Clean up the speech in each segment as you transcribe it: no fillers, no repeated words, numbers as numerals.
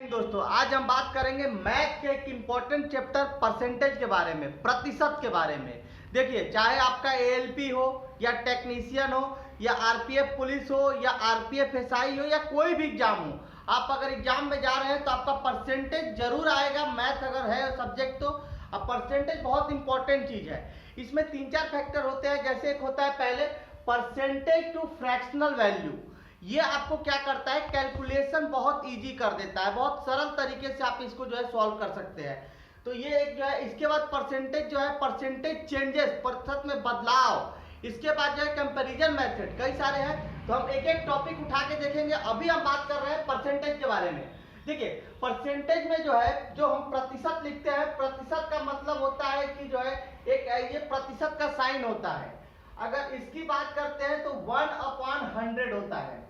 दोस्तों आज हम बात करेंगे मैथ के एक इम्पोर्टेंट चैप्टर परसेंटेज के बारे में, प्रतिशत के बारे में। देखिए, चाहे आपका एएलपी हो या टेक्नीशियन हो या आरपीएफ पुलिस हो या आरपीएफ एसआई हो या कोई भी एग्जाम हो, आप अगर एग्जाम में जा रहे हैं तो आपका परसेंटेज जरूर आएगा। मैथ अगर है सब्जेक्ट तो अब परसेंटेज बहुत इंपॉर्टेंट चीज है। इसमें 3-4 फैक्टर होते हैं। जैसे एक होता है पहले परसेंटेज टू फ्रैक्शनल वैल्यू। ये आपको क्या करता है, कैलकुलेशन बहुत इजी कर देता है, बहुत सरल तरीके से आप इसको जो है सॉल्व कर सकते हैं। तो ये एक जो है, इसके बाद परसेंटेज जो है, परसेंटेज चेंजेस, प्रतिशत में बदलाव। इसके बाद जो है कंपैरिजन मेथड, कई सारे हैं। तो हम एक एक टॉपिक उठा के देखेंगे। अभी हम बात कर रहे हैं परसेंटेज के बारे में। देखिए, परसेंटेज में जो है, जो हम प्रतिशत लिखते हैं, प्रतिशत का मतलब होता है कि जो है एक ये प्रतिशत का साइन होता है। अगर इसकी बात करते हैं तो 1/100 होता है।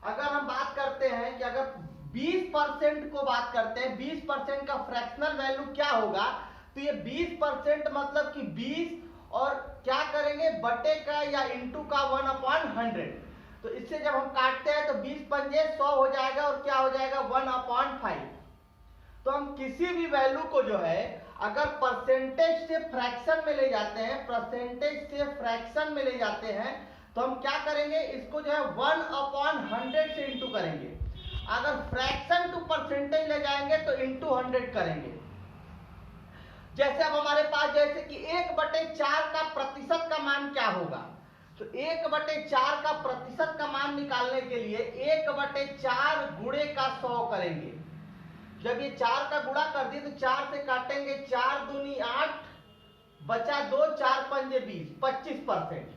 अगर हम बात करते हैं कि अगर 20% को बात करते हैं, 20% का फ्रैक्शनल वैल्यू क्या होगा, तो ये 20% मतलब कि 20 और क्या करेंगे, बटे का या इंटू का 1/100। तो इससे जब हम काटते हैं तो 20 पंजे 100 हो जाएगा और क्या हो जाएगा 1/5। तो हम किसी भी वैल्यू को जो है अगर परसेंटेज से फ्रैक्शन में ले जाते हैं, परसेंटेज से फ्रैक्शन में ले जाते हैं, तो हम क्या करेंगे, इसको जो है 1/100 से इंटू करेंगे। अगर फ्रैक्शन टू परसेंटेज ले जाएंगे तो इंटू 100 करेंगे। जैसे अब हमारे पास जैसे कि 1/4 का प्रतिशत का मान क्या होगा, तो 1/4 का प्रतिशत का मान निकालने के लिए 1/4 गुणे का 100 करेंगे। जब ये 4 का गुणा कर दिए तो 4 से काटेंगे, 4 दूनी 8, बचा 2, 4 पंजे 20, 25%।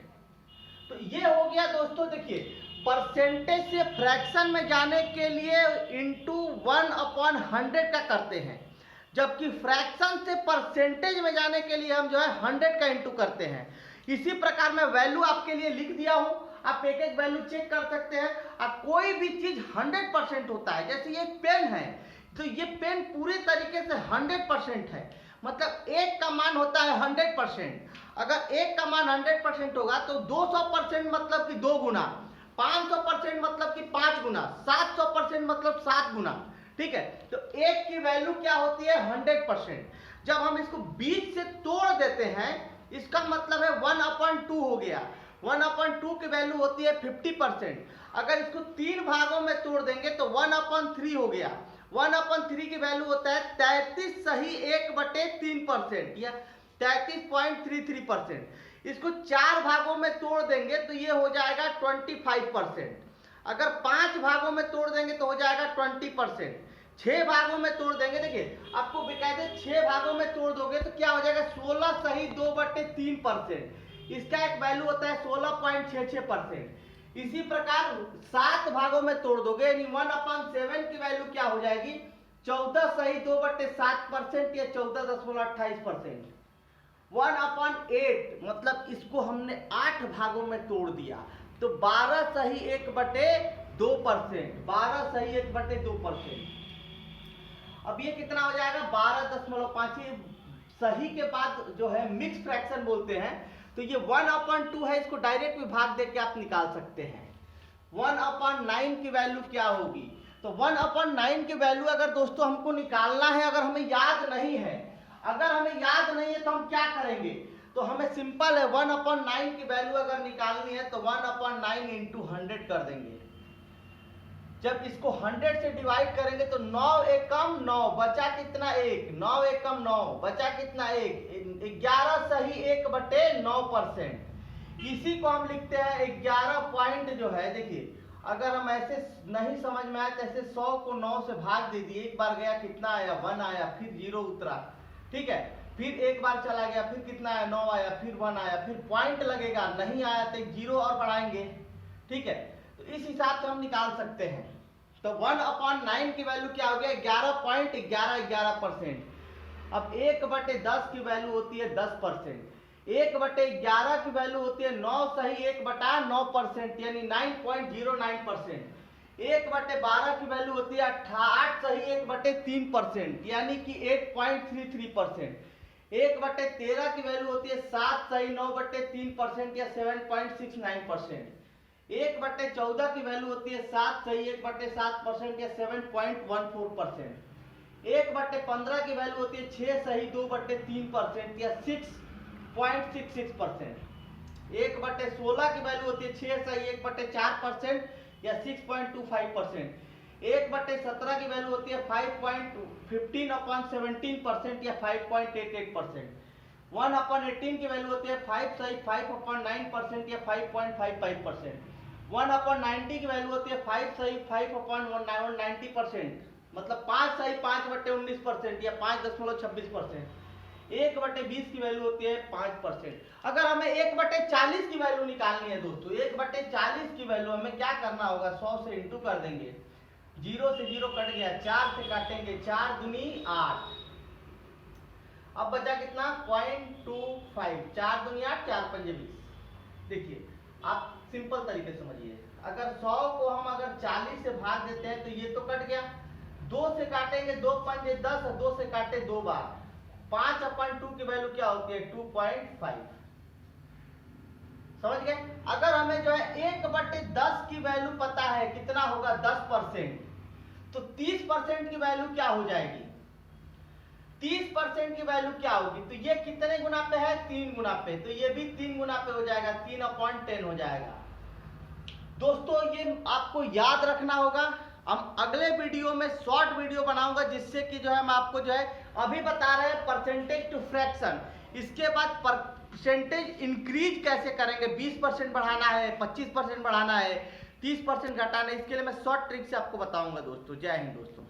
तो ये हो गया दोस्तों। देखिए, परसेंटेज से फ्रैक्शन में जाने के लिए इंटू 1/100 का करते हैं, जबकि फ्रैक्शन से परसेंटेज में जाने के लिए हम जो है 100 का इंटू करते हैं। इसी प्रकार मैं वैल्यू आपके लिए लिख दिया हूं, आप एक एक वैल्यू चेक कर सकते हैं। अब कोई भी चीज 100% होता है, जैसे ये पेन है तो ये पेन पूरी तरीके से 100% है, मतलब एक का मान होता है 100%। अगर एक का मान 100% होगा तो 200% मतलब कि 2 गुना, 500% मतलब कि 5 गुना, 700% मतलब 7 गुना। ठीक है, तो एक की वैल्यू क्या होती है 100%। जब हम इसको 20 से तोड़ देते हैं, इसका मतलब है 1/2 हो गया। 1/2 की वैल्यू होती है 50%। अगर इसको 3 भागों में तोड़ देंगे तो 1/3 हो गया। 1/3 की वैल्यू होता है 33 सही 1/3% या 33.33%। इसको 4 भागों में तोड़ देंगे तो ये हो जाएगा 25%। अगर 5 भागों में तोड़ देंगे तो हो जाएगा 20%। 6 भागों में तोड़ देंगे, देखिए आपको बेकायदे 6 भागों में तोड़ दोगे तो क्या हो जाएगा 16 सही 2/3%। इसका एक वैल्यू होता है 16.66%। इसी प्रकार 7 भागों में तोड़ दोगे यानी 1/7 की वैल्यू क्या हो जाएगी 14 सही 2/7% या 14.28%। 1/8 मतलब इसको हमने 8 भागों में तोड़ दिया तो 12 सही 1/2%, 12 सही 1/2%। अब ये कितना हो जाएगा 12.5। सही के बाद जो है मिक्स फ्रैक्शन बोलते हैं, तो ये 1/2 है, इसको डायरेक्ट विभाग देके आप निकाल सकते हैं। 1/9 की वैल्यू क्या होगी, तो 1/9 की वैल्यू अगर दोस्तों हमको निकालना है, अगर हमें याद नहीं है, अगर हमें याद नहीं है तो हम क्या करेंगे, तो हमें सिंपल है 1/9 की वैल्यू अगर निकालनी है तो 1/9 इंटू 100 कर देंगे। जब इसको 100 से डिवाइड करेंगे तो 9 एकम 9 बचा कितना 1, 9 एकम 9 बचा कितना 1, 11 सही 1/9%। इसी को हम लिखते हैं 11 पॉइंट जो है। देखिए, अगर हम ऐसे नहीं समझ में आए तो ऐसे 100 को 9 से भाग दे दिए, एक बार गया कितना आया 1 आया, फिर 0 उतरा, ठीक है, फिर एक बार चला गया, फिर कितना आया 9 आया, फिर 1 आया, फिर पॉइंट लगेगा, नहीं आया तो 0 और बढ़ाएंगे। ठीक है, तो इस हिसाब से हम निकाल सकते हैं। तो 1/9 की वैल्यू क्या हो गया 11.11%। अब 1/10 की वैल्यू होती है 10%। 1/11 की वैल्यू होती है 9 सही 1/9% यानी 9.09%। 1/12 की वैल्यू होती है 8 सही 1/3% यानी कि 8.33%। 1/13 की वैल्यू होती है 7 सही 9/3% या 7.69%। 1/14 की वैल्यू होती है 7 सही 1/7% या 7.14%। 1/15 की वैल्यू होती है 6 सही 2/3% या 6.66%। 1/16 की वैल्यू होती है 6 सही 1/4% या 6.25%। 1/17 की वैल्यू होती है 5.15/17% या 5.88%। 1/18 की वैल्यू होती है 5 सही 5/9% या 5.55%। 1/90 की वैल्यू होती है 5 सही 5/90%, मतलब 5 सही 5/19% या 5.26%। 1/20 की वैल्यू होती है 5%। अगर हमें 1/40 की वैल्यू निकालनी है दोस्तों, 1/40 की वैल्यू हमें क्या करना होगा, 100 से इंटू कर देंगे, 0 से 0 कट गया, 4 से काटेंगे, 4 दूनी 8, अब बचा कितना 0.25, 4 दूनी 8, 4 पंजे 20। देखिए आप सिंपल तरीके समझिए, अगर 100 को हम अगर 40 से भाग देते हैं तो ये तो कट गया, 2 से काटेंगे 2 पंजे 10, 2 से काटे 2 बार, 5/2 की वैल्यू क्या होती है 2.5। समझ गए। अगर हमें जो है 1/10 की वैल्यू पता है कितना होगा 10%, तो 30% की वैल्यू क्या हो जाएगी, 30% की वैल्यू क्या होगी, तो ये कितने गुना पे है 3 गुना पे, तो ये भी 3 गुना पे हो जाएगा, 3/10 हो जाएगा। दोस्तों ये आपको याद रखना होगा। हम अगले वीडियो में शॉर्ट वीडियो बनाऊंगा जिससे कि जो है मैं आपको जो है अभी बता रहे हैं परसेंटेज टू फ्रैक्शन, इसके बाद परसेंटेज इंक्रीज कैसे करेंगे, 20% बढ़ाना है, 25% बढ़ाना है, 30% घटाना है, इसके लिए मैं शॉर्ट ट्रिक से आपको बताऊंगा दोस्तों। जय हिंद दोस्तों।